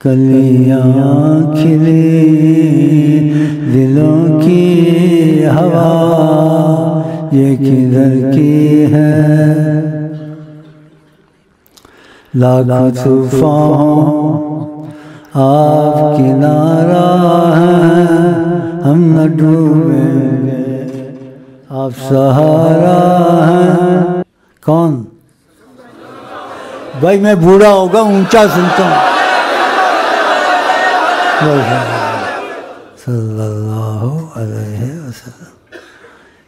کلیاں کھلی دلوں کی ہوا یہ کدھر کی ہے، لاکھ طوفان آپ کنارہ ہیں، ہم نہ ڈوبیں گے آپ سہارا ہیں۔ کون بھائی؟ میں بوڑھا ہوگا اونچا سنتا ہوں، صلی اللہ علیہ وسلم۔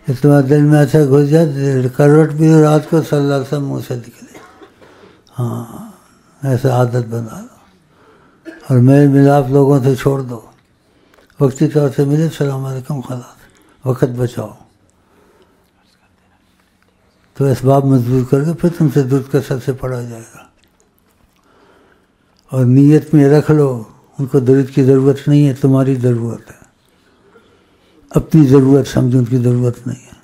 یہ تمہارے دل میں ایسا گھس جائے کروٹ بھی رات کو صلی اللہ علیہ وسلم منہ سے نکلے، ہاں ایسا عادت بنا لو، اور میل ملاپ لوگوں سے چھوڑ دو، وقتی طور سے ملے السلام علیکم خلاص، وقت بچاؤ، تو اسباب مضبوط کر کے پھر تم سے دودھ کثرت سے پڑا جائے گا، اور نیت میں رکھ لو ان کو درود کی ضرورت نہیں ہے، تمہاری ضرورت ہے، اپنی ضرورت سمجھو، ان کی ضرورت نہیں ہے،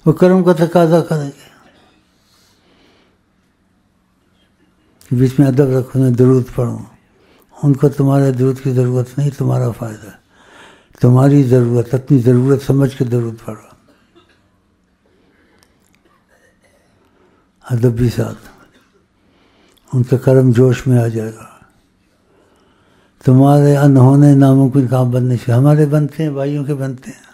وہ کرم کا تقاضا کریں گے، بیچ میں ادب رکھو، میں درود پڑھوں، ان کو تمہارے درود کی ضرورت نہیں، تمہارا فائدہ ہے، تمہاری ضرورت، اپنی ضرورت سمجھ کے درود پڑھو، ادب بھی ساتھ، ان کا کرم جوش میں آ جائے گا، تمہارے انہونے ناممکن کام بننے سے ہمارے بنتے ہیں، بھائیوں کے بنتے ہیں۔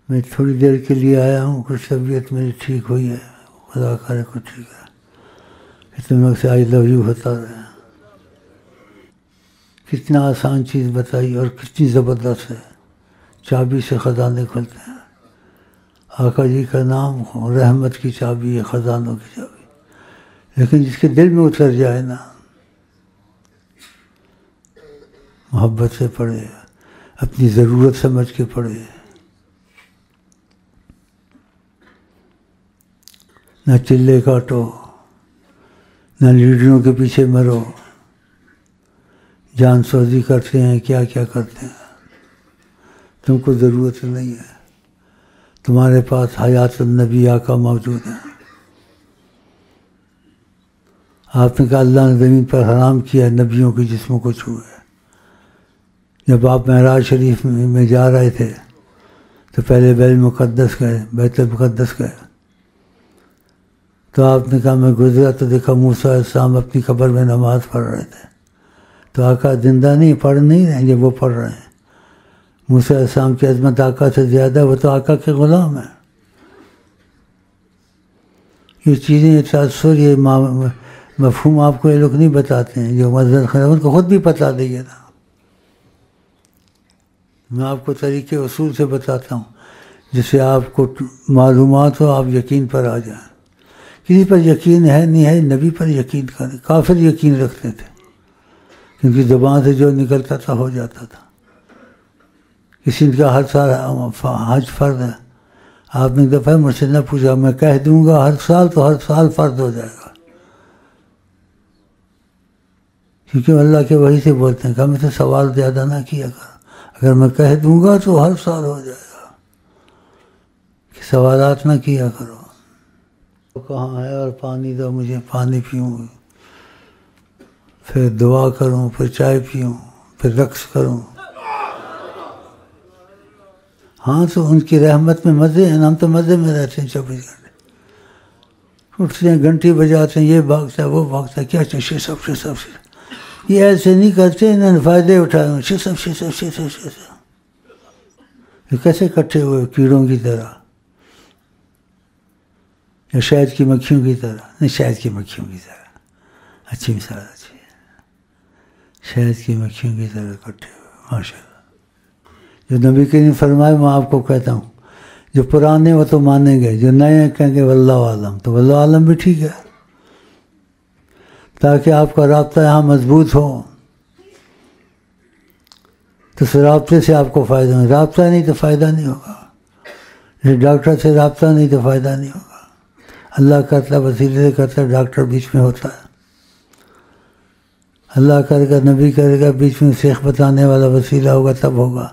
میں تھوڑی دیر کے لیے آیا ہوں، کچھ طبیعت میری ٹھیک ہوئی ہے، خدا کرے کو ٹھیک ہے، تم لوگ سے آئی لو یو ہوتا رہے، کتنا آسان چیز بتائی اور کتنی زبردست ہے، چابی سے خزانے کھلتے ہیں، آقا جی کا نام رحمت کی چابی ہے، خزانوں کی چابی، لیکن جس کے دل میں اتر جائے نا، محبت سے پڑھے، اپنی ضرورت سمجھ کے پڑھے، نہ چلے کاٹو، نہ لیڈروں کے پیچھے مرو، جان سوزی کرتے ہیں، کیا کیا کرتے ہیں، تم کو ضرورت نہیں ہے، تمہارے پاس حیات النبی آقا موجود ہے، آپ نے کہا اللہ نے زمین پر حرام کیا نبیوں کے جسموں کو چھوئے۔ جب آپ معراج شریف میں جا رہے تھے تو پہلے بیت المقدس گئے، بیت المقدس گئے، تو آپ نے کہا میں گزرا تو دیکھا موسیٰ علیہ السلام اپنی قبر میں نماز پڑھ رہے تھے، تو آقا زندہ نہیں، پڑھ نہیں رہے ہیں، جب وہ پڑھ رہے ہیں، موسیٰ علیہ السلام کی عظمت آقا سے زیادہ، وہ تو آقا کے غلام ہیں۔ یہ چیزیں، یہ تاثر، یہ مفہوم آپ کو یہ لوگ نہیں بتاتے ہیں، جو مزدور خدمت کو خود بھی بتا دیجیے نا، میں آپ کو طریقے اصول سے بتاتا ہوں جس سے آپ کو معلومات ہو، آپ یقین پر آ جائیں۔ کسی پر یقین ہے نہیں ہے، نبی پر یقین کریں، کافر یقین رکھتے تھے کیونکہ زبان سے جو نکلتا تھا ہو جاتا تھا۔ کسی کا ہر سال حج فرض ہے، آپ نے ایک دفعہ مجھ سے نہ پوچھا، میں کہہ دوں گا ہر سال تو ہر سال فرض ہو جائے گا، کیونکہ اللہ کے وحی سے بولتے ہیں کہ ہمیں تو سوال زیادہ نہ کیا کر، اگر میں کہہ دوں گا تو ہر سال ہو جائے گا، کہ سوالات نہ کیا کرو، کہاں ہے اور پانی دو مجھے، پانی پیوں، پھر دعا کروں، پھر چائے پیوں، پھر رقص کروں۔ ہاں تو ان کی رحمت میں مزے ہیں، ہم تو مزے میں رہتے ہیں 24 گھنٹے، اٹھتے ہیں گھنٹی بجاتے ہیں، یہ بھاگتا ہے وہ بھاگتا ہے، کیا چاہیے سب سے یہ ایسے نہیں کرتے، انہوں نے فائدے اٹھائے ہوئے، شسب یہ کیسے اکٹھے ہوئے کیڑوں کی طرح یا شہد کی مکھیوں کی طرح، نہیں شہد کی مکھیوں کی طرح، اچھی مثال اچھی ہے، شہد کی مکھیوں کی طرح اکٹھے ہوئے، ماشاء اللہ۔ جو نبی کریم فرمائے میں آپ کو کہتا ہوں، جو پرانے وہ تو مانیں گے، جو نئے ہیں کہیں گے واللہ عالم، تو واللہ عالم بھی ٹھیک ہے، تاکہ آپ کا رابطہ یہاں مضبوط ہو، تو اس رابطے سے آپ کو فائدہ ہو، رابطہ نہیں تو فائدہ نہیں ہوگا، ڈاکٹر سے رابطہ نہیں تو فائدہ نہیں ہوگا، اللہ کرتا ہے وسیلے سے کرتا ہے، ڈاکٹر بیچ میں ہوتا ہے، اللہ کرے گا، نبی کرے گا، بیچ میں شیخ بتانے والا وسیلہ ہوگا تب ہوگا،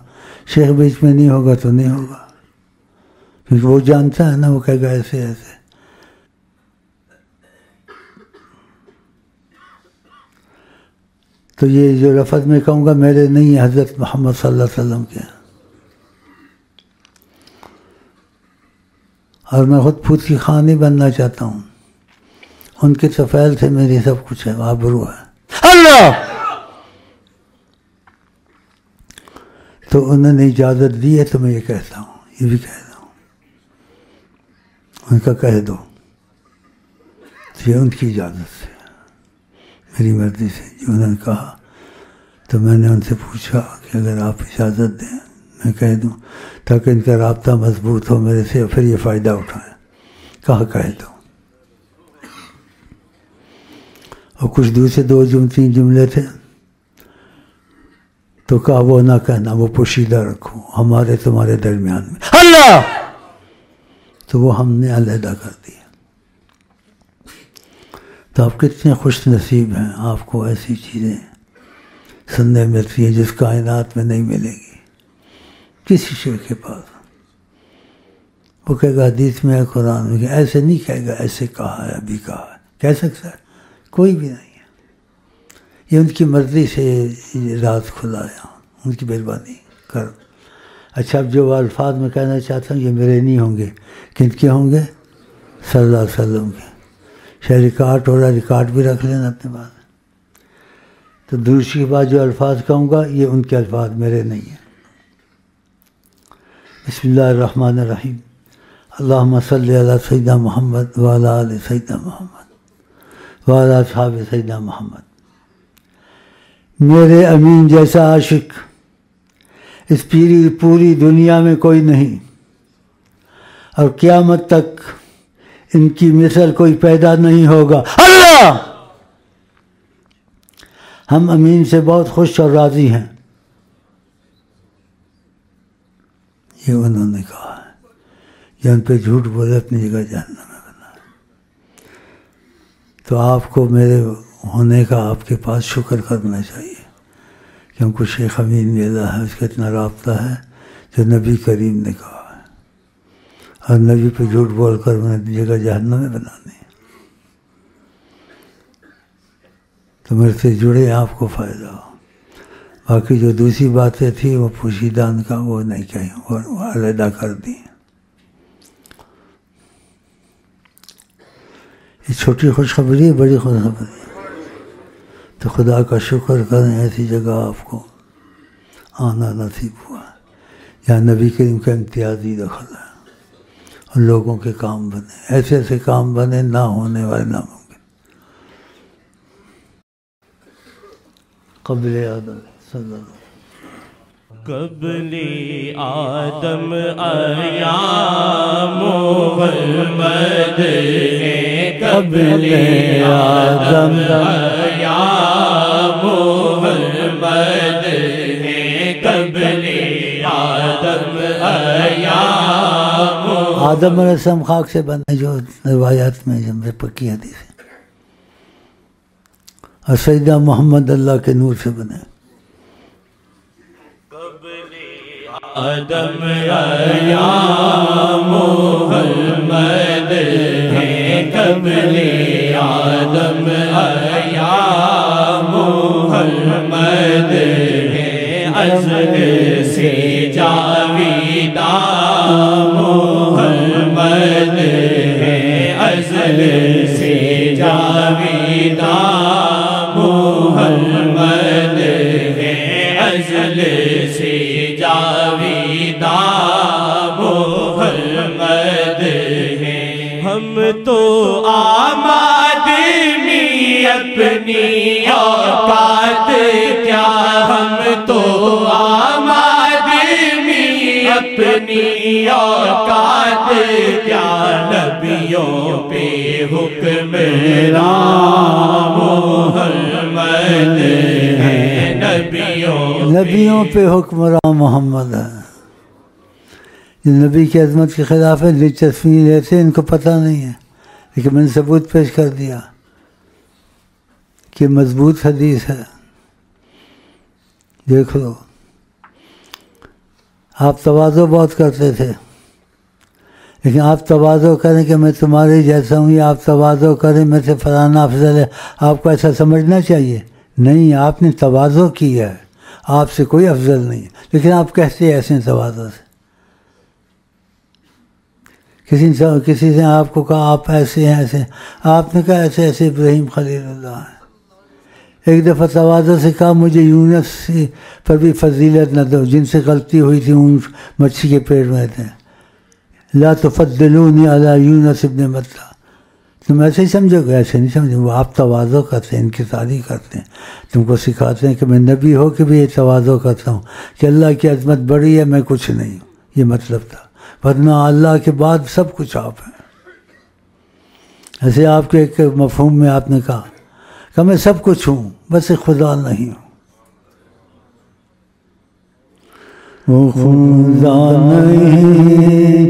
شیخ بیچ میں نہیں ہوگا تو نہیں ہوگا، کیونکہ وہ جانتا ہے نا، وہ کہے گا ایسے ایسے۔ تو یہ جو لفظ میں کہوں گا میرے نہیں، حضرت محمد صلی اللہ علیہ وسلم کے ہیں، اور میں خود پھوتی خان نہیں بننا چاہتا ہوں، ان کے طفیل سے میری سب کچھ ہے، آبرو ہے اللہ. تو انہوں نے اجازت دی ہے تو میں یہ کہتا ہوں، یہ بھی کہتا ہوں، ان کا کہہ دو، یہ ان کی اجازت سے، میری مرضی سے جو انہوں نے کہا. تو میں نے ان سے پوچھا کہ اگر آپ اجازت دیں میں کہہ دوں تاکہ ان کا رابطہ مضبوط ہو میرے سے، پھر یہ فائدہ اٹھائیں. کہا کہہ دو. اور کچھ دوسرے 2-3 جملے تھے تو کہا وہ نہ کہنا، وہ پوشیدہ رکھو ہمارے تمہارے درمیان میں اللہ. تو وہ ہم نے علیحدہ کر دیا. تو آپ کتنے خوش نصیب ہیں، آپ کو ایسی چیزیں سننے ملتی ہیں جس کائنات میں نہیں ملے گی کسی شے کے پاس. وہ کہے گا حدیث میں ہے، قرآن میں، ایسے نہیں کہے گا ایسے کہا ہے، ابھی کہا ہے، کہہ سکتا ہے کوئی بھی نہیں ہے. یہ ان کی مرضی سے راز کھلایا، ان کی مہربانی کر. اچھا اب جو الفاظ میں کہنا چاہتا ہوں یہ میرے نہیں ہوں گے، کن کے ہوں گے؟ صلی اللہ علیہ وسلم کے. شاید ریکارڈ ہو رہا ہے، ریکارڈ بھی رکھ لینا اپنے پاس. تو دوسری کے بعد جو الفاظ کہوں گا یہ ان کے الفاظ، میرے نہیں ہیں. بسم اللہ الرحمن الرحیم. اللہم صلی علی سیدنا محمد وعلی آل سیدنا محمد وعلی اصحاب سیدنا محمد. میرے امین جیسا عاشق اس پوری دنیا میں کوئی نہیں، اور قیامت تک ان کی مثل کوئی پیدا نہیں ہوگا اللہ. ہم امین سے بہت خوش اور راضی ہیں. یہ انہوں نے کہا ہے، یہ ان پہ جھوٹ بولے اپنی جگہ جہنم میں بنا. تو آپ کو میرے ہونے کا آپ کے پاس شکر کرنا چاہیے کہ ہم کو شیخ امین ملا ہے، اس کا اتنا رابطہ ہے جو نبی کریم نے کہا ہے، اور نبی پہ جھوٹ بول کر انہیں جگہ جہنم میں بنانی. تو میرے سے جڑے آپ کو فائدہ ہو. باقی جو دوسری باتیں تھیں وہ پوشیدہ کا وہ نہیں کہیں، وہ علیحدہ کر دی. یہ چھوٹی خوشخبری ہے، بڑی خوشخبری ہے. تو خدا کا شکر کریں ایسی جگہ آپ کو آنا نصیب ہوا یا نبی کریم کا امتیازی دخل ہے، اور لوگوں کے کام بنے، ایسے ایسے کام بنے نہ ہونے والے ناممکن. قبل آدم صلی اللہ علیہ وسلم. قبل آدم ایام محمد ہے، قبل آدم ایام محمد ہے، قبل آدم ایام. آدم علیہ السلام خاک سے بنے جو روایات میں جب پکی حدیث ہے، اور سیدنا محمد اللہ کے نور سے بنے. آدم ایام محمد ہے، قبل آدم ایام محمد ہے، ازل سے جاویدہ محمد ہے، ازل سے جاویدہ محمد ہے، ازل سے جاویدہ محمد ہے. ہم تو آمادنی اپنی اوقات کیا، ہم تو آمادنی اپنی اوقات کیا، نبیوں پہ حکم رام محمد ہے، نبیوں پہ حکمران محمد ہے. یہ نبی کی عظمت کے خلاف ہے، دلچسپی نہیں لیتے، ان کو پتہ نہیں ہے، لیکن میں نے ثبوت پیش کر دیا کہ مضبوط حدیث ہے. دیکھ لو. آپ تواضع بہت کرتے تھے، لیکن آپ تواضع کریں کہ میں تمہارے جیسا ہوں، یا آپ تواضع کریں میں سے فلانا افضل ہے، آپ کو ایسا سمجھنا چاہیے. نہیں، آپ نے تواضع کیا ہے، آپ سے کوئی افضل نہیں ہے، لیکن آپ کہتے ایسے تواضع سے. کسی سے آپ کو کہا آپ ایسے ہیں ایسے، آپ نے کہا ایسے ایسے ابراہیم خلیل اللہ ہیں. ایک دفعہ تواضع سے کہا مجھے یونس پر بھی فضیلت نہ دو، جن سے غلطی ہوئی تھی اونٹ مچھی کے پیٹ میں تھے. لا تفضلونی علی یونس ابن متی. تم ایسے ہی سمجھو گے؟ ایسے نہیں سمجھو. وہ آپ تواضع کرتے ہیں، ان کی تعریف کرتے ہیں، تم کو سکھاتے ہیں کہ میں نبی ہو کے بھی یہ تواضع کرتا ہوں کہ اللہ کی عظمت بڑی ہے، میں کچھ نہیں ہوں. یہ مطلب تھا، ورنہ اللہ کے بعد سب کچھ آپ ہیں. ایسے آپ کے ایک مفہوم میں آپ نے کہا کہ میں سب کچھ ہوں، بس خدا نہیں ہوں. وہ خدا نہیں،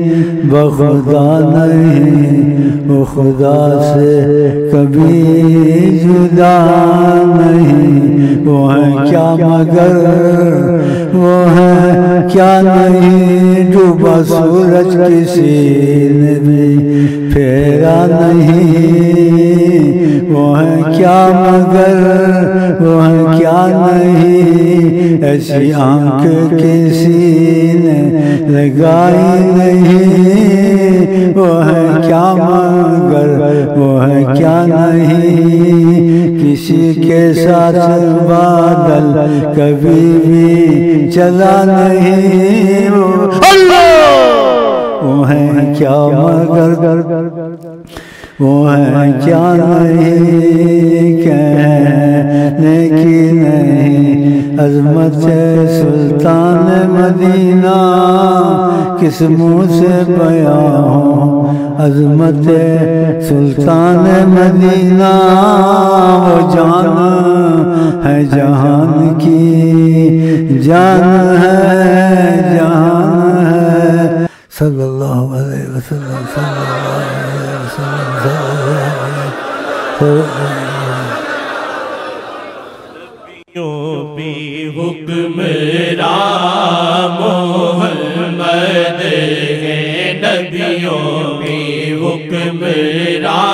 بخدا نہیں، وہ خدا سے کبھی جدا نہیں. وہ ہے کیا مگر وہ ہے کیا نہیں، ڈوبا سورج کسی نے بھی پھیرا نہیں. وہ ہے کیا مگر وہ ہے کیا نہیں، ایسی آنکھ کسی نے لگائی نہیں. وہ ہے کیا مگر وہ ہے کیا نہیں، کسی کے ساتھ بادل کبھی بھی چلا نہیں. وہ ہے کیا مگر وہ ہے کیا نہیں، کہنے کی نہیں. عظمت سلطان مدینہ کس منہ سے بیان ہو، عظمت سلطان مدینہ وہ جان ہے جہان کی جان ہے جہان ہے. صلی اللہ علیہ وسلم، صلی اللہ علیہ وسلم. نبیوں بھی حکمراں محمد ہے، نبیوں بھی حکمراں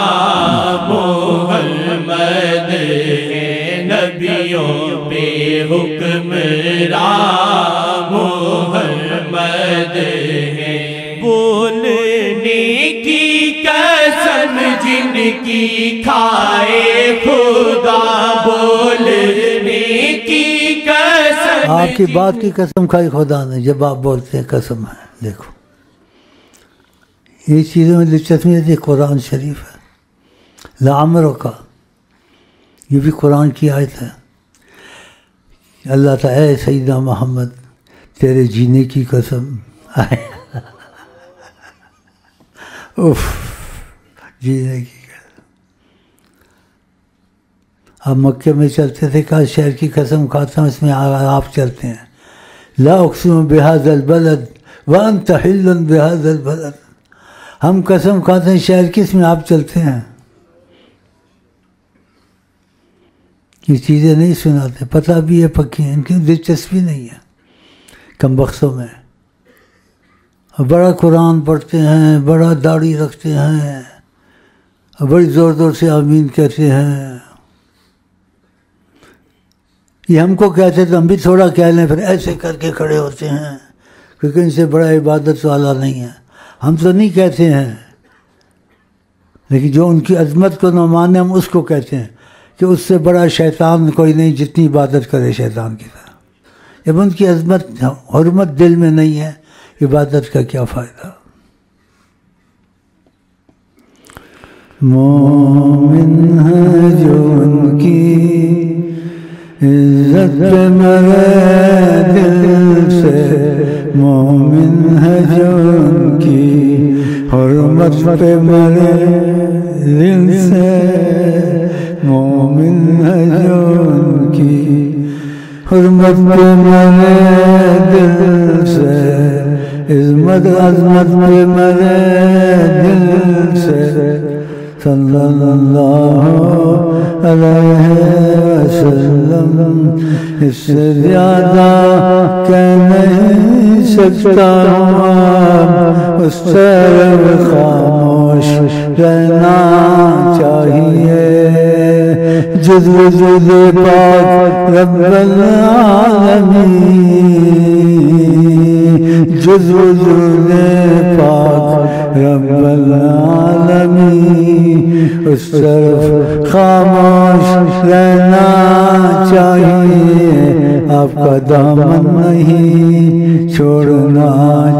محمد ہے، نبیوں بھی حکمراں محمد ہے. بولنے کی قسم جن کی کھائے خدا، بولنے کی قسم آپ کی بات کی قسم کھائی خدا نے جب آپ بولتے ہیں قسم ہے. دیکھو یہ چیزوں میں دلچسپی ہے. قرآن شریف ہے، لعمرک کا، یہ بھی قرآن کی آیت ہے. اللہ تعالیٰ اے سیدنا محمد تیرے جینے کی قسم. اف، جینے کی قسم. آپ مکے میں چلتے تھے، کہا شہر کی قسم کھاتا ہوں اس میں آپ چلتے ہیں. لا اقسم بهذا البلد وانت حل بهذا البلد. ہم قسم کھاتے ہیں شہر کی، اس میں آپ چلتے ہیں. یہ چیزیں نہیں سناتے، پتہ بھی ہے پکی ہیں، ان کی دلچسپی نہیں ہے کم بخشوں میں. بڑا قرآن پڑھتے ہیں، بڑا داڑھی رکھتے ہیں، بڑی زور زور سے آمین کہتے ہیں. یہ ہم کو کہتے تو ہم بھی تھوڑا کہہ لیں، پھر ایسے کر کے کھڑے ہوتے ہیں کیونکہ ان سے بڑا عبادت والا نہیں ہے. ہم تو نہیں کہتے ہیں، لیکن جو ان کی عظمت کو نہ مانے ہم اس کو کہتے ہیں کہ اس سے بڑا شیطان کوئی نہیں جتنی عبادت کرے شیطان کی طرح. جب ان کی عظمت حرمت دل میں نہیں ہے، عبادت کا کیا فائدہ. مومن ہے جو ان کی عزت پہ مرے دل سے، مومن ہے جو ان کی حرمت پہ مرے دل سے، مومن ہے جو ان کی حرمت پہ مرے دل سے، عظمت پہ مرے دل سے. صلی اللہ علیہ وسلم اس سے زیادہ کہہ نہیں سکتا ہوں، اس سے خاموش رہنا چاہیے. جز وجود پاک رب العالمین، جز وجود پاک رب العالمین، اس طرف خاموش رہنا چاہیے، آپ کا دامن نہیں چھوڑنا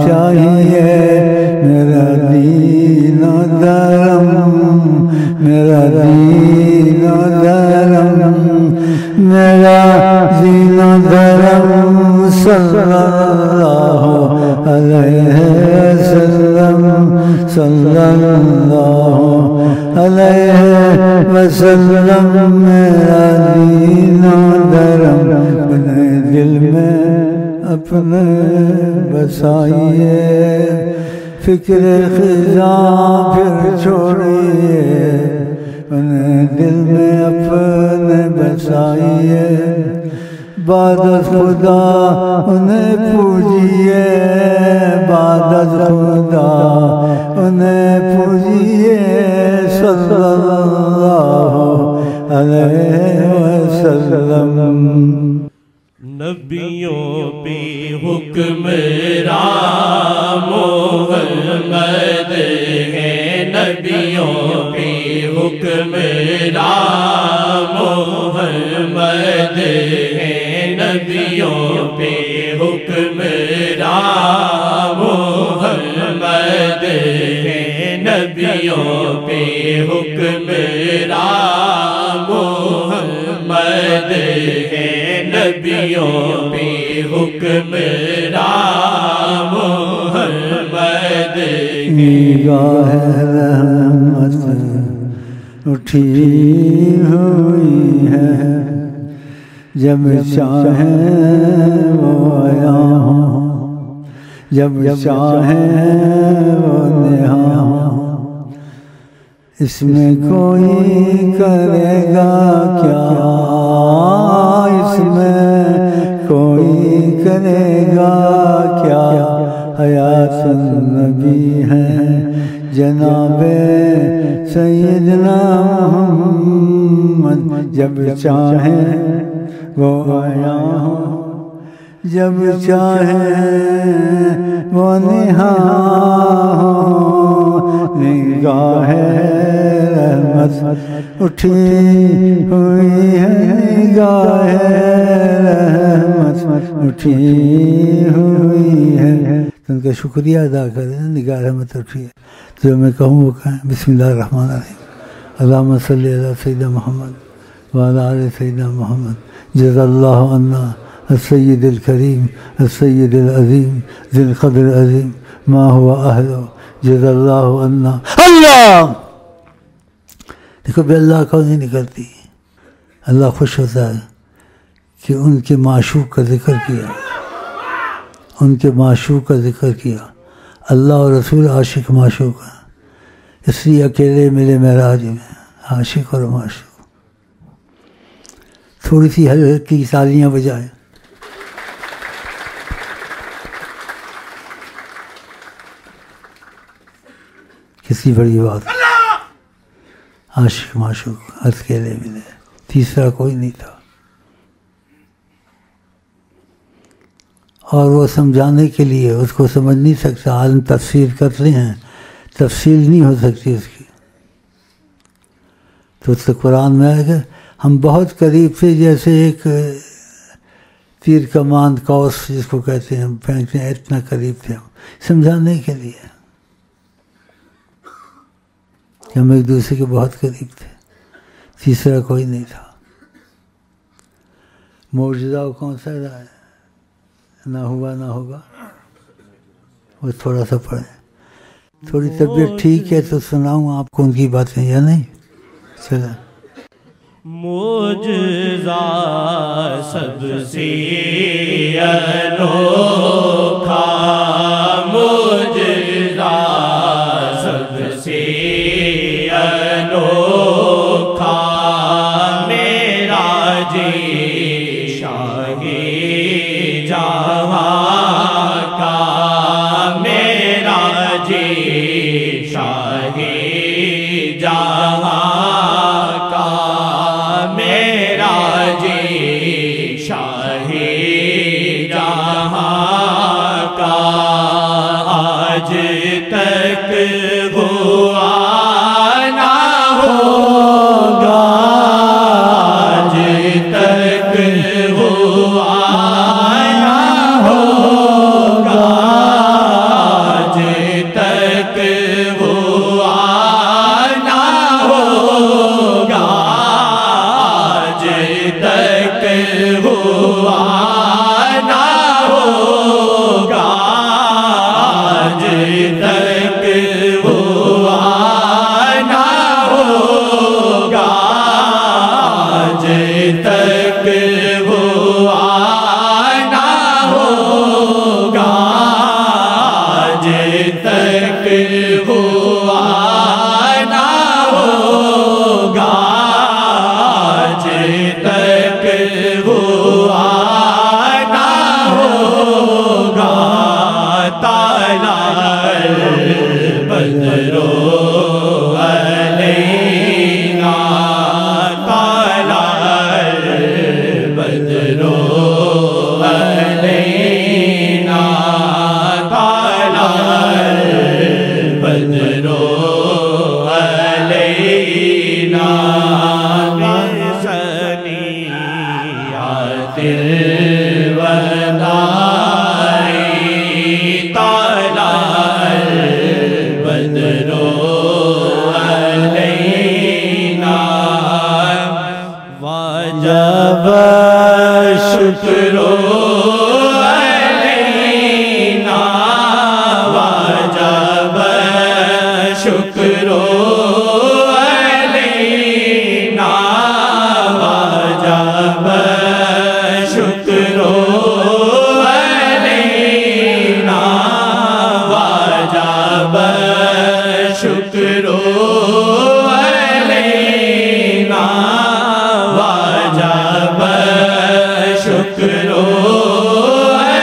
چاہیے، میرا دین و دھرم، میرا دین و دھرم، میرا دین و دھرم، صلی اللہ علیہ وسلم، صلی اللہ علیہ وسلم، میرا دین و دھرم اپنے دل میں اپنے بسائیے، فکر خزاں پھر چھوڑیے، اپنے دل میں اپنے بسائیے، عبادت خدا انہیں پوجیے، عبادت خدا انہیں پوجیے، صلی اللہ علیہ وسلم۔ نبیوں پہ حکمراں محمد ہے، نبیوں پہ حکمراں محمد ہے، نبیوں پہ حکمراں محمد ہے، نبیوں پہ حکمراں محمد ہے، نبیوں پہ حکمراں محمد ہے۔ نگاہ رحمت اٹھی ہوئی ہے، جب چاہیں وہ آیا ہوں، جب چاہیں وہ نہاں ہوں، اس میں کوئی کرے گا کیا، اس میں کوئی کرے گا کیا، حیات النبی ہے جناب سیدنا محمد، جب چاہیں وہ آیا ہوں، جب چاہیں وہ نہاں ہوں، نگاہ رحمت اٹھی ہوئی ہے، نگاہ رحمت اٹھی ہوئی ہے، تو ان کا شکریہ ادا کریں، نگاہ رحمت اٹھی ہے، جو میں کہوں وہ کہیں۔ بسم اللہ الرحمن الرحیم، اللہم صلی علی سیدنا محمد وعلی آل سیدنا محمد، جزا اللہ عنا السید الکریم السید العظیم ذی القدر العظیم ما هو اہلہ، جزا اللہ عنا اللہ۔ دیکھو بے اللہ کون نہیں نکلتی، اللہ خوش ہوتا ہے کہ ان کے معشوق کا ذکر کیا، ان کے معشوق کا ذکر کیا، اللہ اور رسول عاشق معشوق ہیں، اس لیے اکیلے ملے معراج میں عاشق اور معشوق۔ تھوڑی سی ہلکی تالیاں بجائے، کسی بڑی بات، عاشق معشوق اکیلے ملے، تیسرا کوئی نہیں تھا، اور وہ سمجھانے کے لیے اس کو سمجھ نہیں سکتا، عالم تفسیر کرتے ہیں، تفصیل نہیں ہو سکتی اس کی، تو اس سے قرآن میں آئے گا ہم بہت قریب تھے، جیسے ایک تیر کمان قوس جس کو کہتے ہیں، ہم پھینکتے ہیں، اتنا قریب تھے ہم، سمجھانے کے لیے کہ ہم ایک دوسرے کے بہت قریب تھے، تیسرا کوئی نہیں تھا۔ معجزہ کون سا رہا ہے، نہ ہوا نہ ہوگا، وہ تھوڑا سا پڑھیں۔ تھوڑی طبیعت ٹھیک ہے تو سناؤں آپ کو ان کی باتیں یا نہیں؟ چلا معجزہ سب سے انوکھا، معجزہ سب سے انوکھا، میرا جی شاہی جہاں کا، میرا جی شاہی جہاں کا، تک ہوا نہ ہوگا، آج تک ہوا نہ ہوگا، آج تک ہوا نہ ہوگا، آج تک ہوا نہ ہوگا، آج تک ہوا نہ ہوگا، طلع البدر علینا، طلع البدر علینا، طلع البدر علینا، بثنیات الوداع، طلع البدر علینا، وجب الشکر علینا، وجب الشکر علینا، وجب الشکر علینا، وجب الشکر علینا، وجب الشکر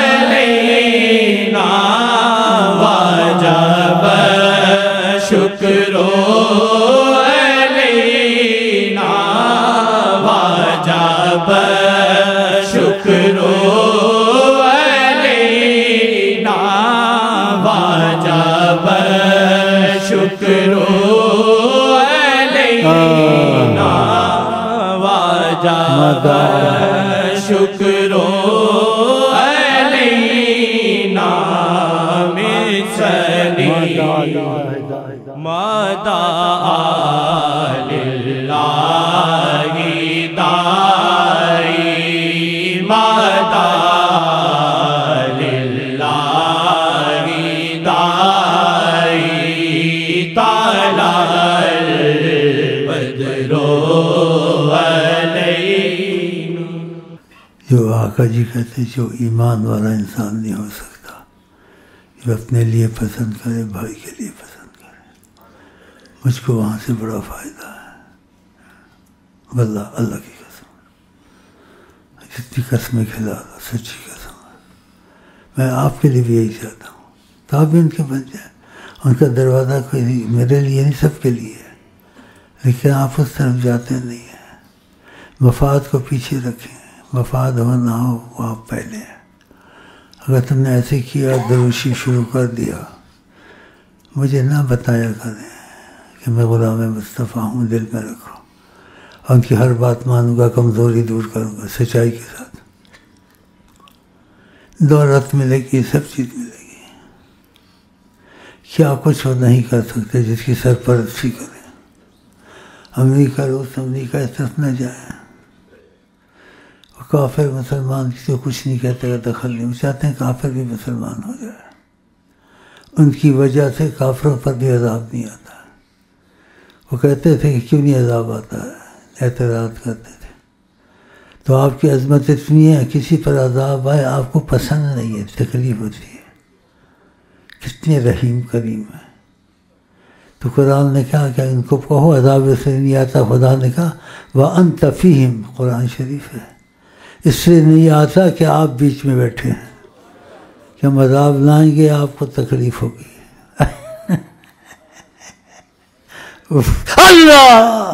علینا، وجب الشکر علینا، وجب الشکر علینا، وجب الشکر علینا، وجب الشکر علینا، مثلی مدعا للہ داعی، مدعا للہ داعی، طلع البدر علینا۔ جو آقا جی کہتے جو ایمان والا انسان نہیں ہو سکتا، جو اپنے لیے پسند کرے، بھائی کے لیے پسند کرے، مجھ کو وہاں سے بڑا فائدہ ہے، واللہ اللہ کی قسم، جتنی قسمیں کھلا دو، سچی قسم ہے، میں آپ کے لیے بھی یہی چاہتا ہوں، تو آپ بھی ان کے بن جائیں، ان کا دروازہ کوئی میرے لیے نہیں، سب کے لیے ہے، لیکن آپ اس طرف جاتے نہیں ہیں، مفاد کو پیچھے رکھیں، مفاد ہو نہ ہو وہ آپ پہلے ہیں۔ اگر تم نے ایسے کیا دروشی شروع کر دیا، مجھے نہ بتایا کریں کہ میں غلام مصطفیٰ ہوں، دل میں رکھو، اور ان کی ہر بات مانوں گا، کمزوری دور کروں گا سچائی کے ساتھ، دولت ملے گی، سب چیز ملے گی، کیا کچھ وہ نہیں کر سکتے جس کی سرپرستی کریں، امریکہ روس امریکہ اس طرف نہ جائیں، کافر مسلمان کسی کو کچھ نہیں کہتے کہ دخل نہیں، وہ چاہتے ہیں کافر بھی مسلمان ہو جائے، ان کی وجہ سے کافروں پر بھی عذاب نہیں آتا، وہ کہتے تھے کہ کیوں نہیں عذاب آتا ہے، اعتراض کرتے تھے، تو آپ کی عظمت اتنی ہے، کسی پر عذاب آئے آپ کو پسند نہیں ہے، تکلیف ہوتی ہے، کتنے رحیم کریم ہے، تو قرآن نے کہا کہ ان کو کہو عذاب سے نہیں آتا، خدا نے کہا وَأَنْتَ فِيهِمْ، قرآن شریف ہے، اس سے نہیں آتا کہ آپ بیچ میں بیٹھے ہیں، کہ ہم عذاب لائیں گے آپ کو تکلیف ہوگی، اللہ،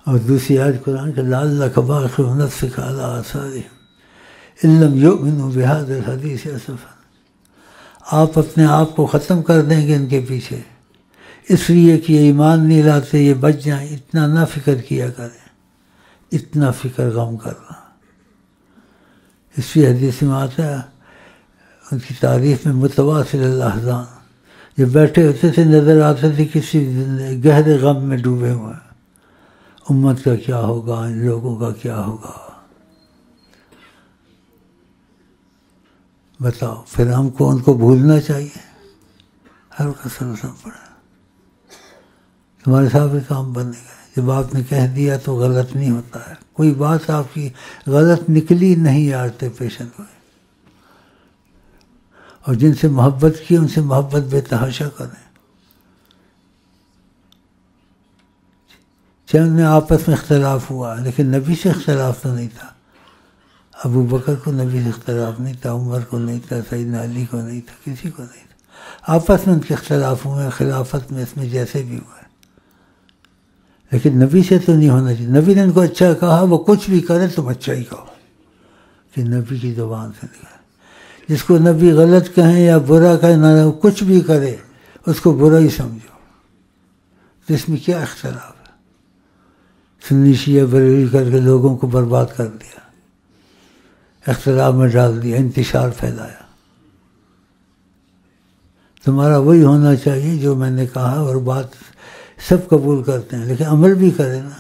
اور دوسری آیت قرآن کہ لعلک باخع نفسک علی آثارہم ان لم یؤمنوا بہذا الحدیث اسفا، آپ اپنے آپ کو ختم کر دیں گے ان کے پیچھے، اس لیے کہ یہ ایمان نہیں لاتے، یہ بچ جائیں، اتنا نہ فکر کیا کریں، اتنا فکر غم کرنا۔ اسی حدیث میں آتا ہے ان کی تعریف میں متواصل الاحزان، جب بیٹھے ہوتے تھے نظر آتے تھے کسی گہرے غم میں ڈوبے ہوئے ہیں، امت کا کیا ہوگا، ان لوگوں کا کیا ہوگا؟ بتاؤ، پھر ہم کو ان کو بھولنا چاہیے؟ ہر وقت سلسلہ پڑا تمہارے ساتھ بھی کام بنے گا۔ جب آپ نے کہہ دیا تو غلط نہیں ہوتا ہے، کوئی بات آپ کی غلط نکلی نہیں آتے پیشن ہوئے، اور جن سے محبت کی ان سے محبت بے تحاشا کریں۔ چند آپس میں اختلاف ہوا لیکن نبی سے اختلاف تو نہیں تھا۔ ابو بکر کو نبی سے اختلاف نہیں تھا، عمر کو نہیں تھا، سیدنا علی کو نہیں تھا، کسی کو نہیں تھا۔ آپس میں ان کے اختلاف ہوئے، خلافت میں اس میں جیسے بھی ہوئے، لیکن نبی سے تو نہیں ہونا چاہیے۔ نبی نے ان کو اچھا کہا، وہ کچھ بھی کرے تم اچھا ہی کہو، کہ نبی کی زبان سے نکلا۔ جس کو نبی غلط کہیں یا برا کہیں، نہ کچھ بھی کرے اس کو برا ہی سمجھو، تو اس میں کیا اختلاف ہے؟ سنی شیعہ بریلوی کر کے لوگوں کو برباد کر دیا، اختلاف میں ڈال دیا، انتشار پھیلایا۔ تمہارا وہی ہونا چاہیے جو میں نے کہا، اور بات سب قبول کرتے ہیں لیکن عمل بھی کریں نا۔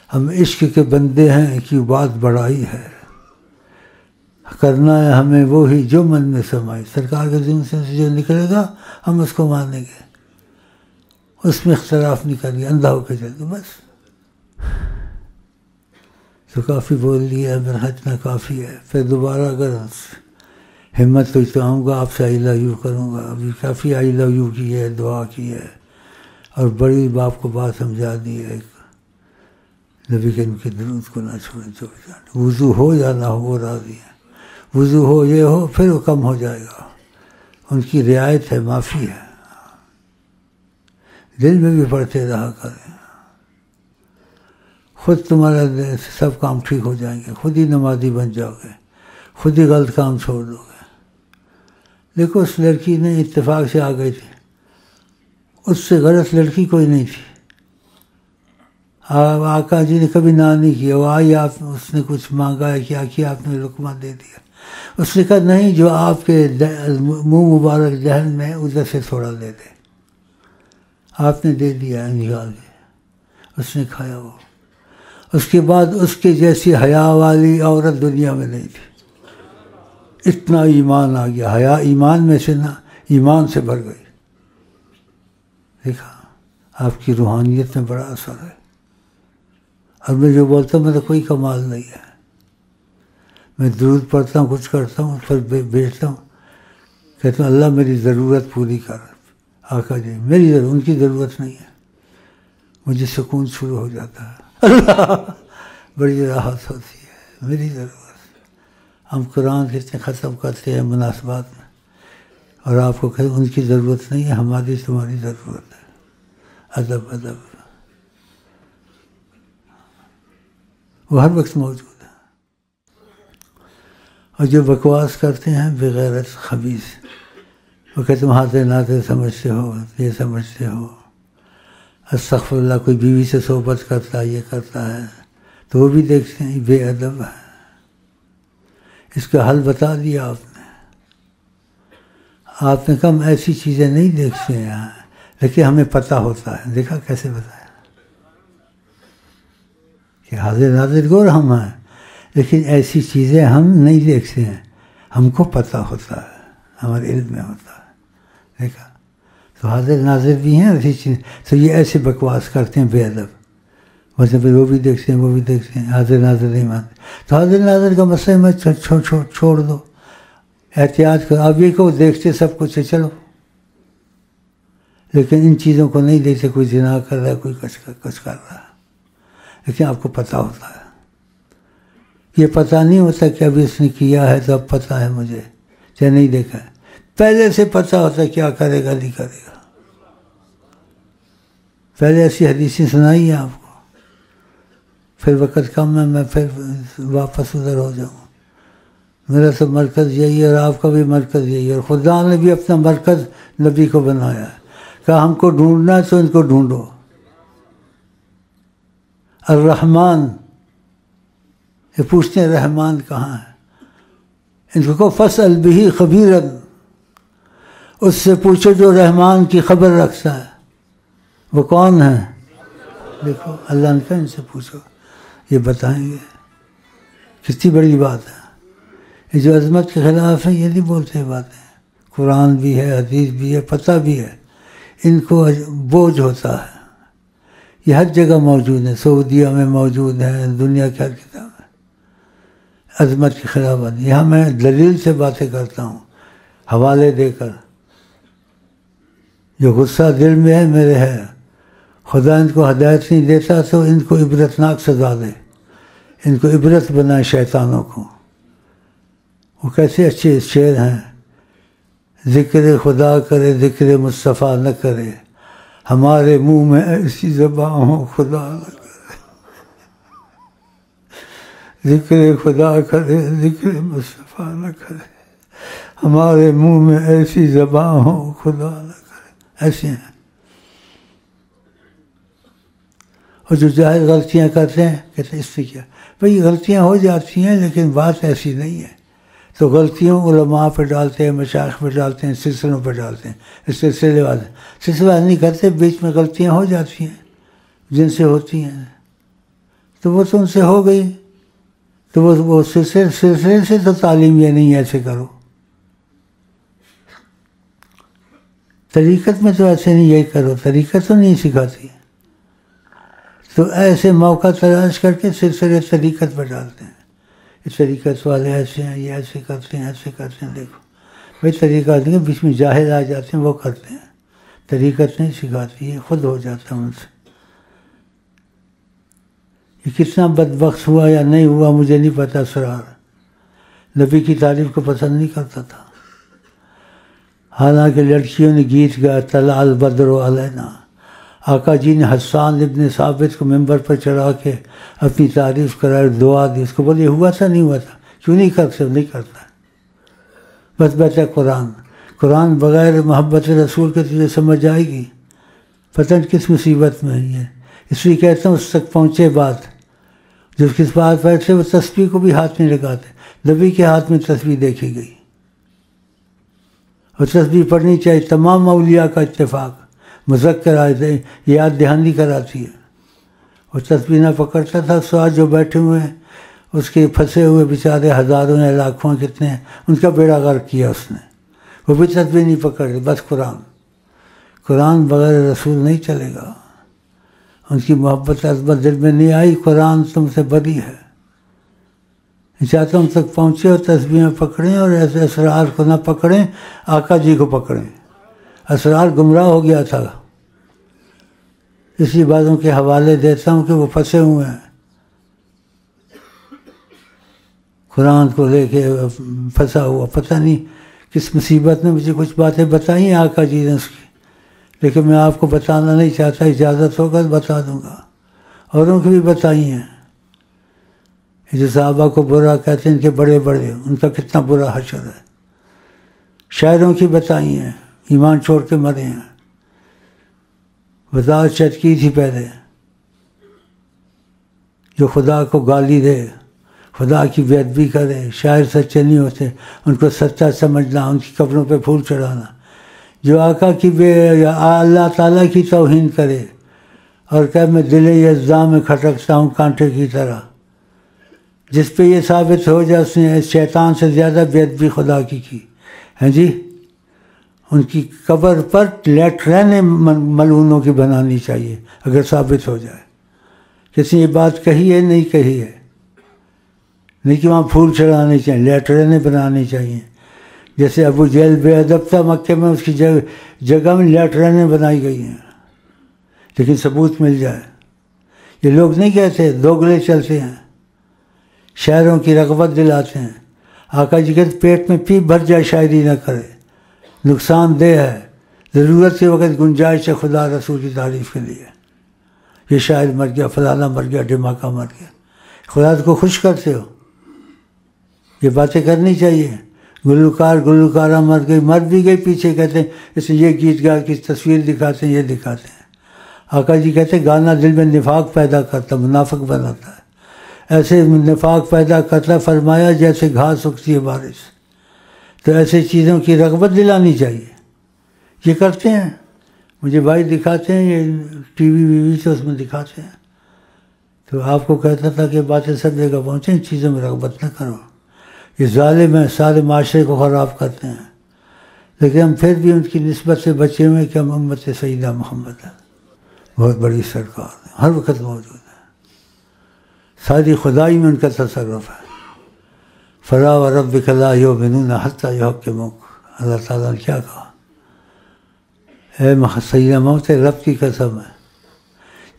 ہم عشق کے بندے ہیں کہ بات بڑائی ہے، کرنا ہے ہمیں وہی جو من میں سمائے۔ سرکار کے ذمہ سے جو نکلے گا ہم اس کو مانیں گے، اس میں اختلاف نہیں کریں گے، اندھا ہو کے چلیں گے بس۔ تو کافی بول لیا، میرا اتنا کافی ہے۔ پھر دوبارہ اگر ہمت ہوئی تو آؤں گا، آپ سے آئی لو یو کروں گا۔ ابھی کافی آئی لو یو کی ہے، دعا کی ہے، اور بڑی باپ کو بات سمجھا دی ہے۔ نبی کے ان کے درود کو نہ چھوڑیں، وضو ہو یا نہ ہو وہ راضی ہے، وضو ہو یہ ہو پھر وہ کم ہو جائے گا، ان کی رعایت ہے، معافی ہے۔ دل میں بھی پڑھتے رہا کریں، خود تمہارا سب کام ٹھیک ہو جائیں گے، خود ہی نمازی بن جاؤ گے، خود ہی غلط کام چھوڑ دو گے۔ دیکھو اس لڑکی نے اتفاق سے آ گئی تھی، اس سے غلط لڑکی کوئی نہیں تھی۔ آقا جی نے کبھی نہ نہیں کیا، وہ آئی، آپ اس نے کچھ مانگا ہے، کیا کیا، آپ نے لقمہ دے دیا۔ اس نے کہا نہیں، جو آپ کے منہ مبارک ذہن میں ادھر سے تھوڑا دے دے۔ آپ نے دے دیا نکال کے، اس نے کھایا۔ وہ اس کے بعد اس کے جیسی حیا والی عورت دنیا میں نہیں تھی۔ اتنا ایمان آ گیا، حیا ایمان میں سے نہ ایمان سے بھر گئی۔ دیکھا آپ کی روحانیت میں بڑا اثر ہے۔ اور میں جو بولتا ہوں میرا کوئی کمال نہیں ہے، میں درود پڑھتا ہوں، کچھ کرتا ہوں، پھر بیچتا ہوں، کہتا ہوں اللہ میری ضرورت پوری کر۔ آقا جی میری ضرورت، ان کی ضرورت نہیں ہے، مجھے سکون شروع ہو جاتا ہے، اللہ بڑی راحت ہوتی ہے، میری ضرورت۔ ہم قرآن کتنے ختم کرتے ہیں مناسبات میں، اور آپ کو کہتے ان کی ضرورت نہیں ہے، ہماری تمہاری ضرورت ہے۔ ادب ادب وہ ہر وقت موجود ہے۔ اور جو بکواس کرتے ہیں بغیرت خبیث، وہ کہتے تم ہاتھ ناتے سمجھتے ہو، یہ سمجھتے ہو، استغفر اللہ، کوئی بیوی سے صحبت کرتا ہے، یہ کرتا ہے، تو وہ بھی دیکھتے ہیں بے ادب ہے۔ اس کا حل بتا دیا آپ نے۔ آپ نے کہا ہم ایسی چیزیں نہیں دیکھتے ہیں یہاں، لیکن ہمیں پتہ ہوتا ہے۔ دیکھا کیسے بتایا کہ حاضر ناظر گور ہم ہیں، لیکن ایسی چیزیں ہم نہیں دیکھتے ہیں، ہم کو پتہ ہوتا ہے، ہمارے علم میں ہوتا ہے۔ دیکھا تو حاضر ناظر بھی ہیں ایسی چیز، تو یہ ایسے بکواس کرتے ہیں بے ادب، مطلب وہ بھی دیکھتے ہیں وہ بھی دیکھتے ہیں، حاضر ناظر نہیں مانتے۔ تو حاضر ناظر کا مسئلہ میں چھوڑ دو، احتیاط کرو۔ اب یہ کو دیکھتے سب کچھ ہے، چلو، لیکن ان چیزوں کو نہیں دیکھتے، کوئی زنا کر رہا ہے، کوئی کچھ کر رہا ہے، لیکن آپ کو پتہ ہوتا ہے۔ یہ پتہ نہیں ہوتا کہ ابھی اس نے کیا ہے تو اب پتہ ہے مجھے، چاہے نہیں دیکھا ہے، پہلے سے پتہ ہوتا ہے کیا کرے گا نہیں کرے گا۔ پہلے ایسی حدیثیں سنائی ہیں آپ کو، پھر وقت کم ہے، میں پھر واپس ادھر ہو جاؤں۔ میرا تو مرکز یہی ہے، اور آپ کا بھی مرکز یہی ہے، اور خدا نے بھی اپنا مرکز نبی کو بنایا ہے، کہا ہم کو ڈھونڈنا تو ان کو ڈھونڈو۔ الرحمن، یہ پوچھتے ہیں رحمان کہاں ہے، ان کو کہو فاسأل بہ خبیرا، اس سے پوچھو جو رحمان کی خبر رکھتا ہے۔ وہ کون ہے؟ دیکھو اللہ نے کہا ان سے پوچھو، یہ بتائیں گے. کتنی بڑی بات ہے. یہ جو عظمت کے خلاف ہے یہ نہیں بولتے باتیں. قرآن بھی ہے، حدیث بھی ہے، پتہ بھی ہے، ان کو بوجھ ہوتا ہے. یہ ہر جگہ موجود ہے، سعودیہ میں موجود ہے، دنیا کی ہر کتاب ہے. عظمت کے خلاف بات. یہاں میں دلیل سے باتیں کرتا ہوں، حوالے دے کر. جو غصہ دل میں ہے میرے ہے. خدا ان کو ہدایت نہیں دیتا تو ان کو عبرتناک سزا دے، ان کو عبرت بنائے شیطانوں کو. وہ کیسے اچھے شعر ہیں. ذکر خدا کرے ذکر مصطفیٰ نہ کرے، ہمارے منہ میں ایسی زباں ہو خدا نہ کرے. ذکر خدا کرے ذکر مصطفیٰ نہ کرے، ہمارے منہ میں ایسی زباں ہو خدا نہ کرے. ایسے ہیں. اور جو جاہل غلطیاں کرتے ہیں کہتے ہیں اس سے کیا. بھئی غلطیاں ہو جاتی ہیں لیکن بات ایسی نہیں ہے. تو غلطیوں علماء پہ ڈالتے ہیں، مشائخ پہ ڈالتے ہیں، سلسلوں پہ ڈالتے ہیں. اس سلسلے والے نہیں کرتے. بیچ میں غلطیاں ہو جاتی ہیں جن سے ہوتی ہیں، تو وہ تو ان سے ہو گئی. تو وہ سلسلے سے تو تعلیم یہ نہیں ایسے کرو. طریقت میں تو ایسے نہیں یہی کرو، طریقت تو نہیں سکھاتی. تو ایسے موقع تلاش کر کے سلسلے طریقت پہ ڈالتے ہیں. اس طریقت والے ایسے ہیں، یہ ایسے کرتے ہیں، ایسے کرتے ہیں. دیکھو بھائی طریقہ نہیں، بیچ میں جاہل آ جاتے ہیں وہ کرتے ہیں. طریقت نہیں سکھاتی، یہ خود ہو جاتا ہے ان سے. یہ کتنا بدبخت ہوا یا نہیں ہوا مجھے نہیں پتا. اسرار نبی کی تعریف کو پسند نہیں کرتا تھا، حالانکہ لڑکیوں نے گیت گایا طلع البدر علینا. آقا جی نے حسان ابن ثابت کو ممبر پر چڑھا کے اپنی تعریف کرائی، دعا دی. اس کو بولے ہوا تھا نہیں ہوا تھا، کیوں نہیں کرتے؟ نہیں کرتا. بس بیٹا قرآن بغیر محبت رسول کے تجھے سمجھ آئے گی؟ پتہ نہیں کس مصیبت میں ہے. اس لیے کہتا ہوں اس تک پہنچے بات. جو کس بات بیٹھے وہ تسبیح کو بھی ہاتھ نہیں لگاتے. نبی کے ہاتھ میں تسبیح دیکھی گئی، اور تسبیح پڑھنی چاہیے. تمام اولیاء کا اتفاق. مذکر آئے یاد دہانی کراتی ہے. اور تسبیح نہ پکڑتا تھا. سواد جو بیٹھے ہوئے ہیں اس کے پھنسے ہوئے بیچارے ہزاروں یا لاکھوں کتنے ہیں، ان کا بیڑا غرق کیا اس نے. وہ بھی تسبیح نہیں پکڑ رہے. بس قرآن بغیر رسول نہیں چلے گا. ان کی محبت عظمت دل میں نہیں آئی. قرآن تم سے بری ہے. چاہتا ہوں تک پہنچے اور تسبیحیں پکڑیں اور ایسے اسرار کو نہ پکڑیں، آقا جی کو پکڑیں. اسرار گمراہ ہو گیا تھا. اسی باتوں کے حوالے دیتا ہوں کہ وہ پھنسے ہوئے ہیں. قرآن کو لے کے پھنسا ہوا، پتہ نہیں کس مصیبت میں. مجھے کچھ باتیں بتائی ہیں آقا جی نے اس کی، لیکن میں آپ کو بتانا نہیں چاہتا. اجازت ہوگا تو بتا دوں گا. اوروں کی بھی بتائی ہیں. جو صحابہ کو برا کہتے ہیں ان کے بڑے ان کا کتنا برا حشر ہے. شاعروں کی بتائی ہیں، ایمان چھوڑ کے مرے ہیں. وضاحت شاید کی تھی پہلے. جو خدا کو گالی دے، خدا کی بے ادبی کرے، شاعر سچے نہیں ہوتے. ان کو سچا سمجھنا، ان کی قبروں پہ پھول چڑھانا. جو آقا کی اللہ تعالیٰ کی توہین کرے اور کہ میں دل اجزاء میں کھٹکتا ہوں کانٹے کی طرح، جس پہ یہ ثابت ہو جائے اس نے شیطان سے زیادہ بے ادبی خدا کی ہیں جی. ان کی قبر پر لیٹرینیں ملعونوں کی بنانی چاہیے اگر ثابت ہو جائے. کسی یہ بات کہی ہے نہیں کہی ہے، نہیں کہ وہاں پھول چڑھانے چاہیے، لیٹرینیں بنانی چاہیے. جیسے ابو جہل بے ادب تھا مکے میں، اس کی جگہ میں لیٹرینیں بنائی گئی ہیں، لیکن ثبوت مل جائے. یہ لوگ نہیں کہتے، دوگلے چلتے ہیں، شاعروں کی رغبت دلاتے ہیں. آقا جی کہتے پیٹ میں پی بھر جائے شاعری نہ کرے، نقصان دہ ہے. ضرورت کے وقت گنجائش ہے خدا رسول کی تعریف کے لیے. یہ شاعر مر گیا، فلانا مر گیا، ڈھماکہ مر گیا. خدا کو خوش کرتے ہو. یہ باتیں کرنی چاہیے. گلوکارہ مر گئی، مر بھی گئی، پیچھے کہتے ہیں اس نے یہ گیت گا کی تصویر دکھاتے ہیں، یہ دکھاتے ہیں. آقا جی کہتے ہیں گانا دل میں نفاق پیدا کرتا، منافق بناتا ہے. ایسے نفاق پیدا کرتا ہے، فرمایا جیسے گھاس اگتی ہے بارش. تو ایسے چیزوں کی رغبت دلانی چاہیے. یہ کرتے ہیں. مجھے بھائی دکھاتے ہیں یہ ٹی وی سے اس میں دکھاتے ہیں، تو آپ کو کہتا تھا کہ باتیں سب جگہ پہنچیں، ان چیزوں میں رغبت نہ کرو، یہ ظالم ہیں، سارے معاشرے کو خراب کرتے ہیں، لیکن ہم پھر بھی ان کی نسبت سے بچے ہوئے کہ ہم امت سیدہ محمد ہے، بہت بڑی سرکار ہے، ہر وقت موجود ہے، ساری خدائی میں ان کا تصرف ہے۔ فلا وربک لا یؤمنون حتی یحکموک، اللہ تعالیٰ نے کیا کہا؟ اے سیدہ محمد، رب کی قسم ہے،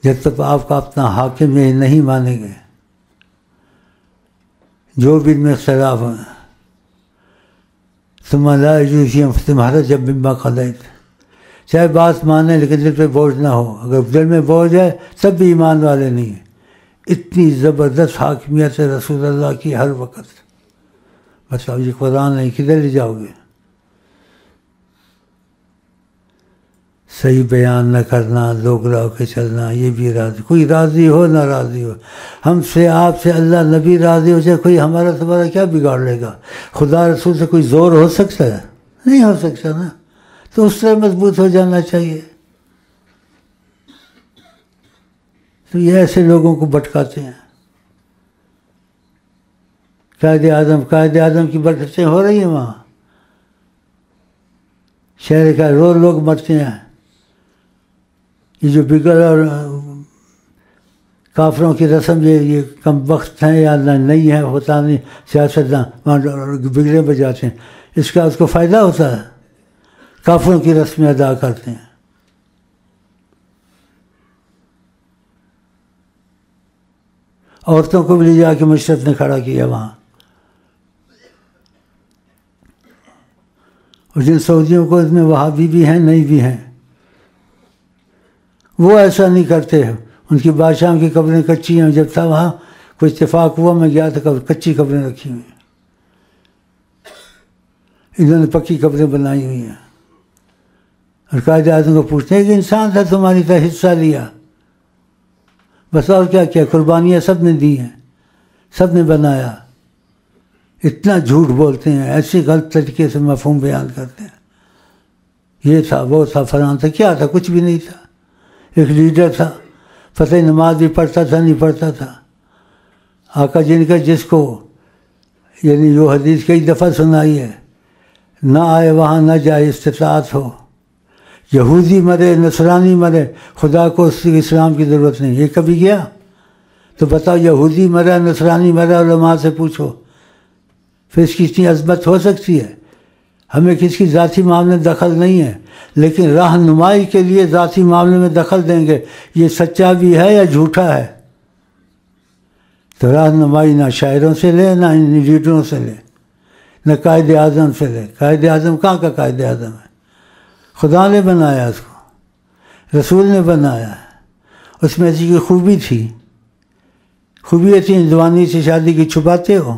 جب تک آپ کا اپنا حاکم یہ نہیں مانیں گے، جو بھی ان میں اختلاف ہیں، ثم لا یجد فی انفسہم حرجا مما قضیت، چاہے بات مانیں لیکن دل پہ بوجھ نہ ہو، اگر دل میں بوجھ ہے تب بھی ایمان والے نہیں ہیں۔ اتنی زبردست حاکمیت ہے رسول اللہ کی ہر وقت۔ بتاؤ یہ قرآن نہیں، کدھر لے جاؤ گے؟ صحیح بیان نہ کرنا، لوگ لا کے چلنا، یہ بھی راضی، کوئی راضی ہو نہ راضی ہو، ہم سے آپ سے اللہ نبی راضی ہو جائے، کوئی ہمارا تمہارا کیا بگاڑ لے گا؟ خدا رسول سے کوئی زور ہو سکتا ہے؟ نہیں ہو سکتا نا، تو اس طرح مضبوط ہو جانا چاہیے۔ تو یہ ایسے لوگوں کو بھٹکاتے ہیں۔ قائد اعظم کی برکتیں ہو رہی ہیں وہاں، شہر کا روز لوگ مرتے ہیں۔ یہ جو بگڑ اور کافروں کی رسم یہ کم وقت ہیں یا نہیں ہے، ہوتا نہیں، سیاستداں وہاں بگڑے بجاتے ہیں، اس کو فائدہ ہوتا ہے، کافروں کی رسمیں ادا کرتے ہیں۔ عورتوں کو بھی لے جا کے مشرف نے کھڑا کیا وہاں، اور جن سعودیوں کو اس میں وہابی بھی ہیں نہیں بھی ہیں، وہ ایسا نہیں کرتے، ان کی بادشاہوں کی قبریں کچی ہیں۔ جب تھا وہاں کوئی اتفاق ہوا، میں گیا تھا، کچی قبریں رکھی ہوئی ہیں، انہوں نے پکی قبریں بنائی ہوئی ہیں۔ اور قائد اعظم کو پوچھتے ہیں کہ انسان تھا، تمہاری طرح حصہ لیا، بس اور کیا کیا، قربانیاں سب نے دی ہیں، سب نے بنایا۔ اتنا جھوٹ بولتے ہیں، ایسے غلط طریقے سے مفہوم بیان کرتے ہیں، یہ تھا وہ تھا فلاں تھا، کیا تھا؟ کچھ بھی نہیں تھا۔ ایک لیڈر تھا، فتح نماز بھی پڑھتا تھا نہیں پڑھتا تھا، آقا جن کا جس کو یعنی جو حدیث کئی دفعہ سنائی ہے، نہ آئے وہاں نہ جائے استطاعت ہو، یہودی مرے نصرانی مرے، خدا کو اس کی اسلام کی ضرورت نہیں۔ یہ کبھی گیا؟ تو بتاؤ، یہودی مرا نصرانی مرا، علماء سے پوچھو، پھر اس کی اتنی عظمت ہو سکتی ہے؟ ہمیں کسی کی ذاتی معاملے میں دخل نہیں ہے، لیکن رہنمائی کے لیے ذاتی معاملے میں دخل دیں گے، یہ سچا بھی ہے یا جھوٹا ہے؟ تو رہنمائی نہ شاعروں سے لے، نہ ان لیڈروں سے لے، نہ قائد اعظم سے لے۔ قائد اعظم کہاں کا قائد اعظم ہے؟ خدا نے بنایا اس کو، رسول نے بنایا ہے، اس میں ایسی کوئی خوبی تھی؟ خوبی ایسی زبانی سے شادی کی چھپاتے ہو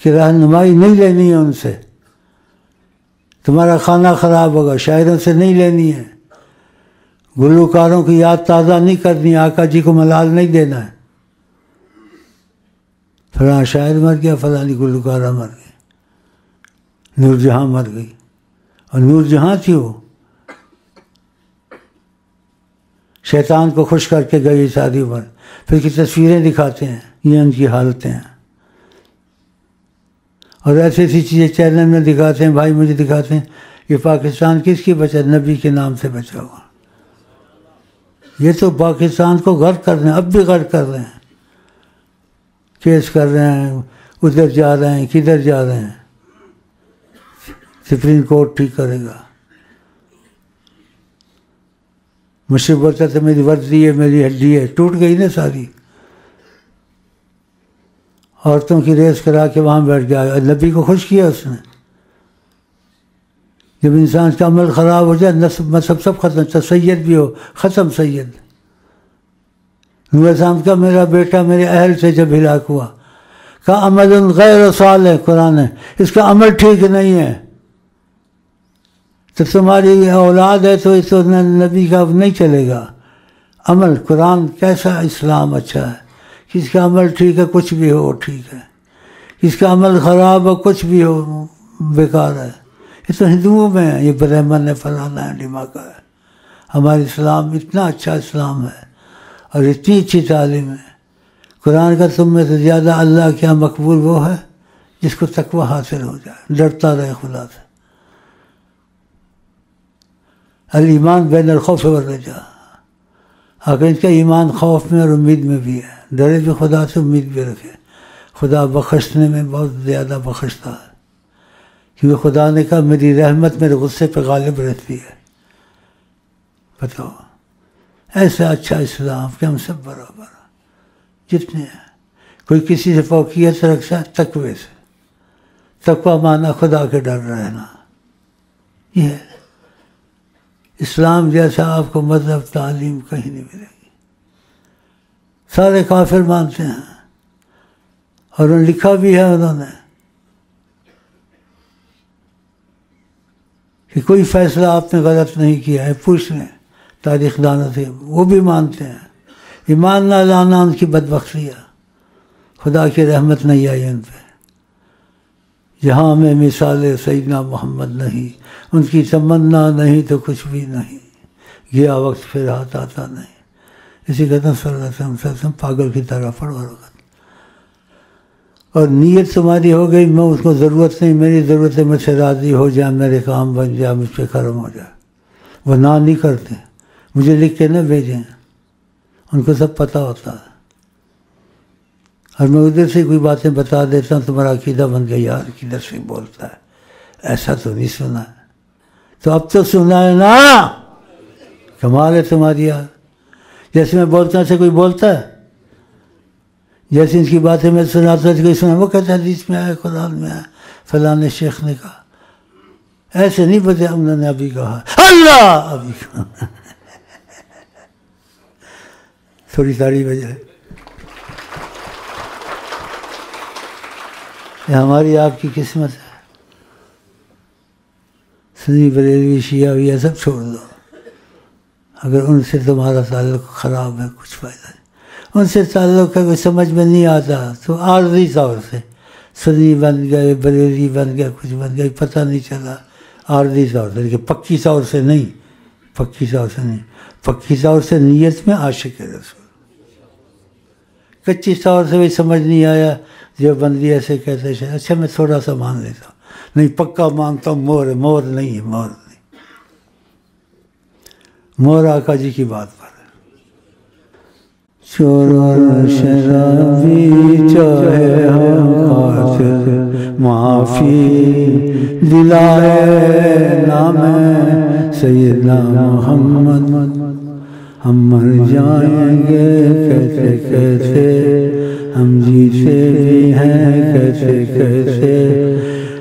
کہ رہنمائی نہیں لینی ہے ان سے، تمہارا کھانا خراب ہوگا، شاعروں سے نہیں لینی ہے، گلوکاروں کی یاد تازہ نہیں کرنی، آقا جی کو ملال نہیں دینا ہے، فلاں شاعر مر گیا، فلانی گلوکارہ مر گئی، نور جہاں مر گئی، اور نور جہاں تھی وہ، شیطان کو خوش کر کے گئی ساری عمر، پھر کی تصویریں دکھاتے ہیں، یہ ان کی حالتیں ہیں۔ اور ایسی ایسی چیزیں چینل میں دکھاتے ہیں، بھائی مجھے دکھاتے ہیں، یہ پاکستان کس کی بچا؟ نبی کے نام سے بچا ہوا۔ یہ تو پاکستان کو غرق کر رہے ہیں، اب بھی غرق کر رہے ہیں، کیس کر رہے ہیں، ادھر جا رہے ہیں، کدھر جا رہے ہیں، سپریم کورٹ ٹھیک کرے گا۔ مجھ بولتا تھا میری وردی ہے، میری ہڈی ہے، ٹوٹ گئی نا ساری۔ عورتوں کی ریس کرا کے وہاں بیٹھ گیا، نبی کو خوش کیا اس نے۔ جب انسان کا عمل خراب ہو جائے، نسب مذہب سب ختم، چاہے سید بھی ہو، ختم سید۔ نبی السلام کا میرا بیٹا میرے اہل سے جب ہلاک ہوا، کہا عمل غیر صالح، قرآن ہے، اس کا عمل ٹھیک نہیں ہے، تو تمہاری اولاد ہے تو اس نبی کا نہیں چلے گا عمل۔ قرآن کیسا اسلام اچھا ہے، کس کا عمل ٹھیک ہے کچھ بھی ہو ٹھیک ہے، کس کا عمل خراب ہو کچھ بھی ہو بیکار ہے۔ یہ تو ہندوؤں میں ہے، یہ برہمن ہے، فلانا ہے، ڈھماکہ ہے. ہمارا اسلام اتنا اچھا اسلام ہے اور اتنی اچھی تعلیم ہے. قرآن کا تم میں سے زیادہ اللہ کے یہاں مقبول وہ ہے جس کو تقوی حاصل ہو جائے، ڈرتا رہے خدا سے. الایمان بین الخوف والرجاء، اگر ان کا ایمان خوف میں اور امید میں بھی ہے، ڈرے بھی خدا سے، امید بھی رکھے. خدا بخشنے میں بہت زیادہ بخشتا ہے، کیونکہ خدا نے کہا میری رحمت میرے غصے پہ غالب رہتی ہے. بتاؤ ایسا اچھا اسلام کہ ہم سب برابر ہیں جتنے ہیں. کوئی کسی سے فوقیت رکھتا ہے تقوی سے. تقوی مانا خدا کے ڈر رہنا. یہ ہے اسلام جیسا آپ کو مذہب تعلیم کہیں نہیں ملے گی. سارے کافر مانتے ہیں اور لکھا بھی ہے انہوں نے کہ کوئی فیصلہ آپ نے غلط نہیں کیا ہے، پوچھ لیں تاریخ دانوں سے، وہ بھی مانتے ہیں. ایمان نہ لانا ان کی بدبختی ہے، خدا کی رحمت نہیں آئی ان پہ. جہاں میں مثال سیدنا محمد نہیں، ان کی تمنا نہیں تو کچھ بھی نہیں، گیا وقت پھر ہاتھ آتا نہیں. اسی قدر صلی اللہ علیہ وسلم پاگل کی طرح پڑھو وقت. اور نیت تمہاری ہو گئی میں اس کو ضرورت نہیں، میری ضرورت ہے مجھ سے راضی ہو جائے، میرے کام بن جائے، مجھ پہ کرم ہو جائے. وہ نہ نہیں کرتے، مجھے لکھ کے نہ بھیجیں، ان کو سب پتہ ہوتا ہے. اور میں ادھر سے کوئی باتیں بتا دیتا ہوں، تمہارا عقیدہ بن گیا یار کدھر سے بولتا ہے، ایسا تو نہیں سنا ہے. تو اب تو سنا ہے نا، کمال ہے تمہاری یار. جیسے میں بولتا ہوں ایسے کوئی بولتا ہے؟ جیسے ان کی باتیں میں سناتا ہوں کوئی سنا، وہ کہتا ہے حدیث میں آیا، قرآن میں آیا، فلاں شیخ نے کہا. ایسے نہیں بتایا انہوں نے ابھی کہا اللہ ابھی کہا. تھوڑی ساری وجہ ہے. یہ ہماری آپ کی قسمت ہے. سنی بریلوی شیعہ یہ سب چھوڑ دو. اگر ان سے تمہارا تعلق خراب ہے کچھ فائدہ نہیں. ان سے تعلق ہے کوئی سمجھ میں نہیں آتا تو عارضی طور سے سنی بن گئے، بریلوی بن گیا، کچھ بن گیا، پتہ نہیں چلا. عارضی طور سے، لیکن پکی طور سے نہیں، پکی طور سے نہیں. پکی طور سے نیت میں عاشق رسول. کچی طور سے بھی سمجھ نہیں آیا، جو بندی ایسے کہتے ہیں اچھا میں تھوڑا سا مان لیتا ہوں، نہیں پکا مانتا ہوں. مور ہے، مور نہیں ہے، مور نہیں. مور آقا جی کی بات پر ہے. چور شرابی چاہے ہم قاتل، معافی دلائے نام سیدنا محمد. ہم مر جائیں گے کیسے کیسے، ہم جیتے بھی ہیں کیسے کیسے،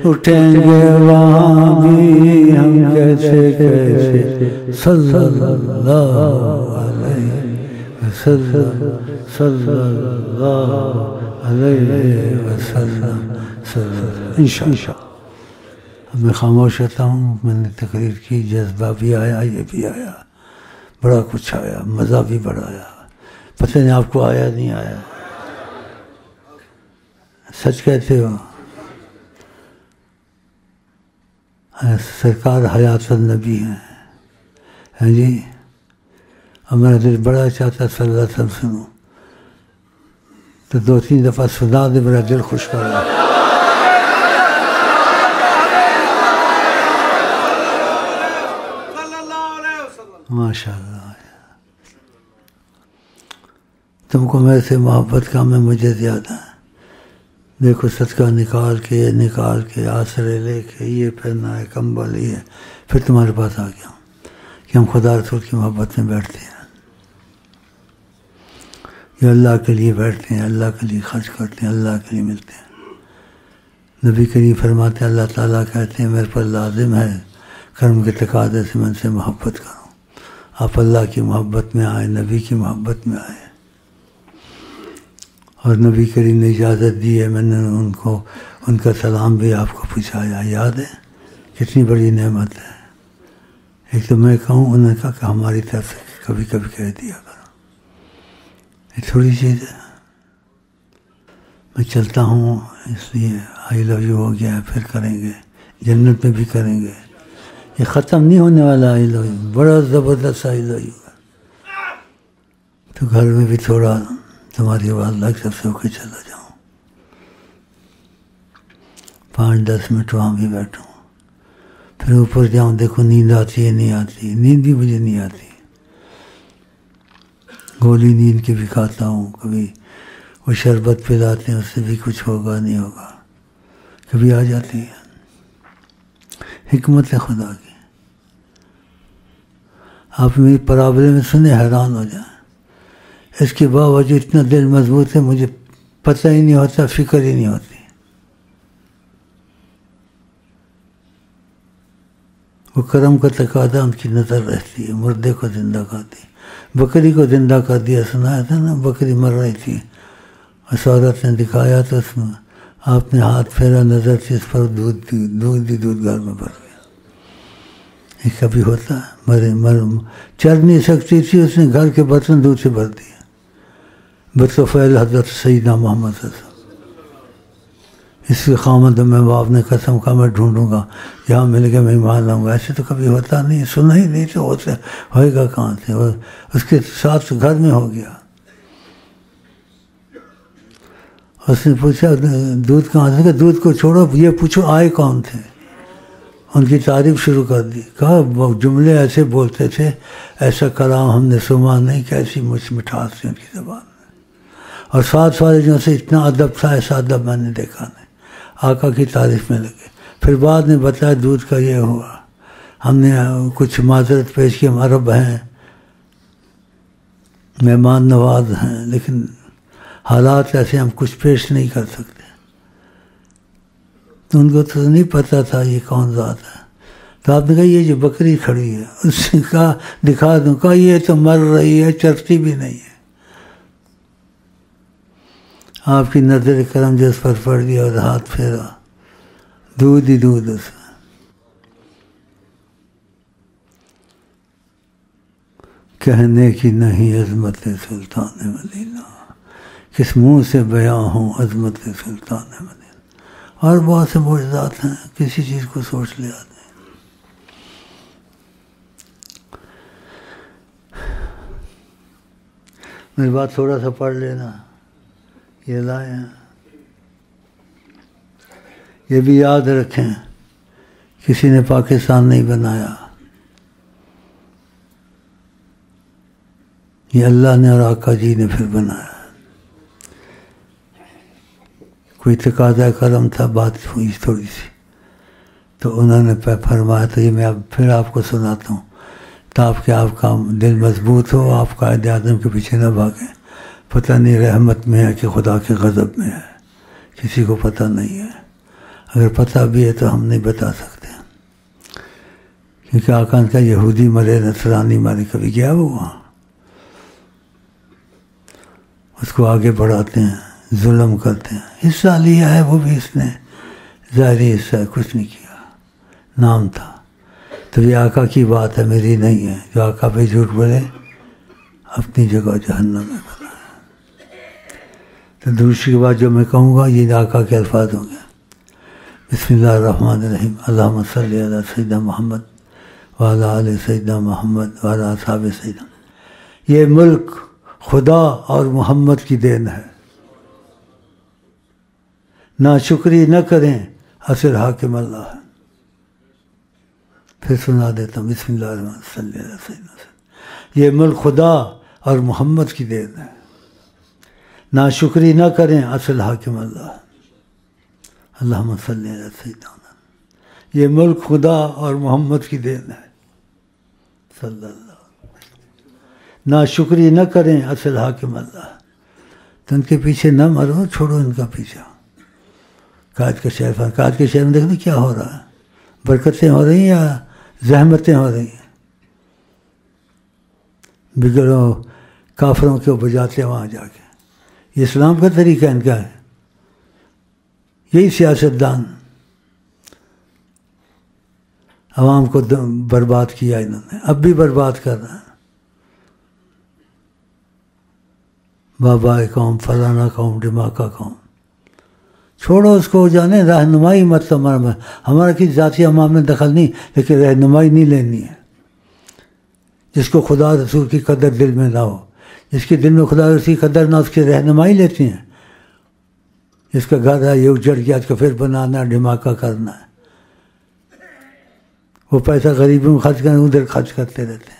اٹھیں گے وہاں بھی ہم کیسے کیسے. صلی اللہ علیہ وسلم، صلی اللہ علیہ وسلم. انشاءاللہ. اب میں خاموش رہتا ہوں. میں نے تقریر کی، جذبہ بھی آیا، یہ بھی آیا، بڑا کچھ آیا، مزہ بھی بڑا آیا. پتہ نہیں آپ کو آیا نہیں آیا. سچ کہتے ہو سرکار حیات النبی ہیں. ہاں جی. اور میرا دل بڑا چاہتا صلی اللہ علیہ وسلم سنوں، تو 2-3 دفعہ سنا دے، میرا دل خوش کر رہا. ماشاء اللہ. تم کو میرے سے محبت کا میں مجھے زیادہ ہے. دیکھو صدقہ نکال کے آسرے لے کے یہ پہننا ہے، کمبل یہ، پھر تمہارے پاس آ گیا کہ ہم خدا رسول کی محبت میں بیٹھتے ہیں. یہ اللہ کے لیے بیٹھتے ہیں، اللہ کے لیے خرچ کرتے ہیں، اللہ کے لیے ملتے ہیں. نبی کریم فرماتے ہیں اللہ تعالیٰ کہتے ہیں میرے پر لازم ہے کرم کے تقاضے سے میں ان سے محبت کروں. آپ اللہ کی محبت میں آئے، نبی کی محبت میں آئے. اور نبی کریم نے اجازت دی ہے، میں نے ان کو ان کا سلام بھی آپ کو پہنچایا. یاد ہے کتنی بڑی نعمت ہے. ایک تو میں کہوں، انہوں نے کہا کہ ہماری طرف سے کبھی کبھی کہہ دیا کرو. یہ تھوڑی چیز ہے. میں چلتا ہوں، اس لیے آئی لو یو ہو گیا ہے، پھر کریں گے جنت میں بھی کریں گے. یہ ختم نہیں ہونے والا الہی، بڑا زبردست الہی ہوگا. تو گھر میں بھی تھوڑا تمہاری والدہ کی طرف سے ہو کے چلا جاؤں، 5-10 منٹ وہاں بھی بیٹھوں، پھر اوپر جاؤں، دیکھو نیند آتی ہے نہیں آتی. نیند بھی مجھے نہیں آتی، گولی نیند کی بھی کھاتا ہوں. کبھی وہ شربت پلاتے ہیں، اس سے بھی کچھ ہوگا نہیں ہوگا، کبھی آ جاتی ہے. حکمت خدا کی. آپ میری پرابلم سنے حیران ہو جائیں. اس کے باوجود اتنا دل مضبوط ہے، مجھے پتہ ہی نہیں ہوتا، فکر ہی نہیں ہوتی. وہ کرم کا تقاضا ان کی نظر رہتی ہے. مردے کو زندہ کرتی، بکری کو زندہ کر دیا. سنایا تھا نا، بکری مر رہی تھی، اس عورت نے دکھایا تو اس میں آپ نے ہاتھ پھیرا، نظر سے اس پر دودھ گھر میں بھر گیا. یہ کبھی ہوتا ہے؟ چل نہیں سکتی تھی، اس نے گھر کے برتن دودھ سے بھر دیے. بطفیل حضرت سیدنا محمد صلی اللہ علیہ وسلم. اس کی خامد میں باپ نے قسم کہا میں ڈھونڈوں گا، جہاں مل گیا میں مان لاؤں گا. ایسے تو کبھی ہوتا نہیں، سنا ہی نہیں تو ہوئے گا کہاں سے؟ اس کے ساتھ گھر میں ہو گیا. اس نے پوچھا دودھ کہاں سے؟ کہ دودھ کو چھوڑو، یہ پوچھو آئے کون تھے. ان کی تعریف شروع کر دی. کہا وہ جملے ایسے بولتے تھے، ایسا کلام ہم نے سنا نہیں، کیسی مٹھاس تھی ان کی زبان میں. اور ساتھ والے جو سے اتنا ادب تھا، ایسا ادب میں نے دیکھا نہیں. آقا کی تعریف میں لگے. پھر بعد نے بتایا دودھ کا یہ ہوا، ہم نے کچھ معذرت پیش کی، ہم عرب ہیں، مہمان نواز ہیں، لیکن حالات ایسے ہم کچھ پیش نہیں کر سکتے. تو ان کو تو نہیں پتہ تھا یہ کون ذات ہے. تو آپ نے کہا یہ جو بکری کھڑی ہے، اس نے کہا دکھا دوں. کہا یہ تو مر رہی ہے، چرتی بھی نہیں ہے. آپ کی نظر کرم جو اس پر پڑ گیا اور ہاتھ پھیرا، دودھ ہی دودھ اس میں. کہنے کی نہیں عظمت سلطان مدینہ، کس منہ سے بیاں ہوں عظمت سلطان مدینہ. اور بہت سے معجزات ہیں، کسی چیز کو سوچ لے آتے ہیں. میری بات تھوڑا سا پڑھ لینا. یہ لائے ہیں، یہ بھی یاد رکھیں، کسی نے پاکستان نہیں بنایا، یہ اللہ نے اور آقا جی نے پھر بنایا. کوئی تقاضا کرم تھا، بات ہوئی تھوڑی سی، تو انہوں نے فرمایا. تو یہ میں اب پھر آپ کو سناتا ہوں تاکہ آپ کا دل مضبوط ہو، آپ قائد اعظم کے پیچھے نہ بھاگیں. پتہ نہیں رحمت میں ہے کہ خدا کے غضب میں ہے، کسی کو پتہ نہیں ہے. اگر پتہ بھی ہے تو ہم نہیں بتا سکتے، کیونکہ آقا کا یہودی مرے، نصرانی مرے، کبھی گیا وہ وہاں؟ اس کو آگے بڑھاتے ہیں، ظلم کرتے ہیں. حصہ لیا ہے وہ بھی، اس نے ظاہری حصہ ہے، کچھ نہیں کیا، نام تھا. تو یہ آقا کی بات ہے، میری نہیں ہے. جو آقا پہ جھوٹ بولے اپنی جگہ جہنم میں بنا. تو دوسری بات جو میں کہوں گا یہ آقا کے الفاظ ہوں گے. بسم اللہ الرحمن الرحیم. اللہم صلی علی سیدنا محمد وعلی آل سیدنا محمد وعلی اصحاب سیدنا. یہ ملک خدا اور محمد کی دین ہے، ناشکری نہ کریں، اصل حاکم اللہ ہے. پھر سنا دیتا ہوں. بسم اللہ الرحمن صلی علی سیدنا. یہ ملک خدا اور محمد کی دین ہے، ناشکری نہ کریں، اصل حاکم اللہ ہے. اللہم صلی علی سیدنا. یہ ملک خدا اور محمد کی دین ہے صلی اللہ. ناشکری نہ کریں، اصل حاکم اللہ. تو ان کے پیچھے نہ مرو، چھوڑو ان کا پیچھا. قائد کے شہر میں دیکھنا کیا ہو رہا ہے. برکتیں ہو رہی ہیں یا زحمتیں ہو رہی ہیں؟ بگڑو کافروں کو بجاتے ہیں وہاں جا کے. یہ اسلام کا طریقہ ان کا ہے. یہی سیاستدان عوام کو برباد کیا انہوں نے، اب بھی برباد کر رہے ہیں. بابا قوم، فلانا قوم، ڈماکا قوم، چھوڑو اس کو جانے رہنمائی مطلب ہمارا کسی ذاتی امام میں دخل نہیں، لیکن رہنمائی نہیں لینی ہے. جس کو خدا رسول کی قدر دل میں نہ ہو، جس کے دل میں خدا رسول کی قدر نہ، اس کی رہنمائی لیتی ہیں. جس کا گھر ہے یہ اجڑ گیا، اس کو پھر بنانا، دھماکہ کرنا ہے. وہ پیسہ غریبوں میں خرچ کریں، ادھر خرچ کرتے رہتے ہیں.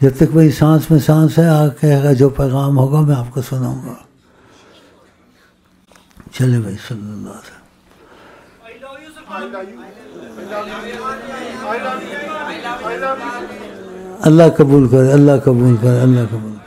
جب تک وہی سانس میں سانس ہے، آ کہے گا جو پیغام ہوگا میں آپ کو سناؤں گا. چلے بھائی صلی اللہ علیہ وسلم. اللہ قبول کرے، اللہ قبول کرے، اللہ قبول کرے.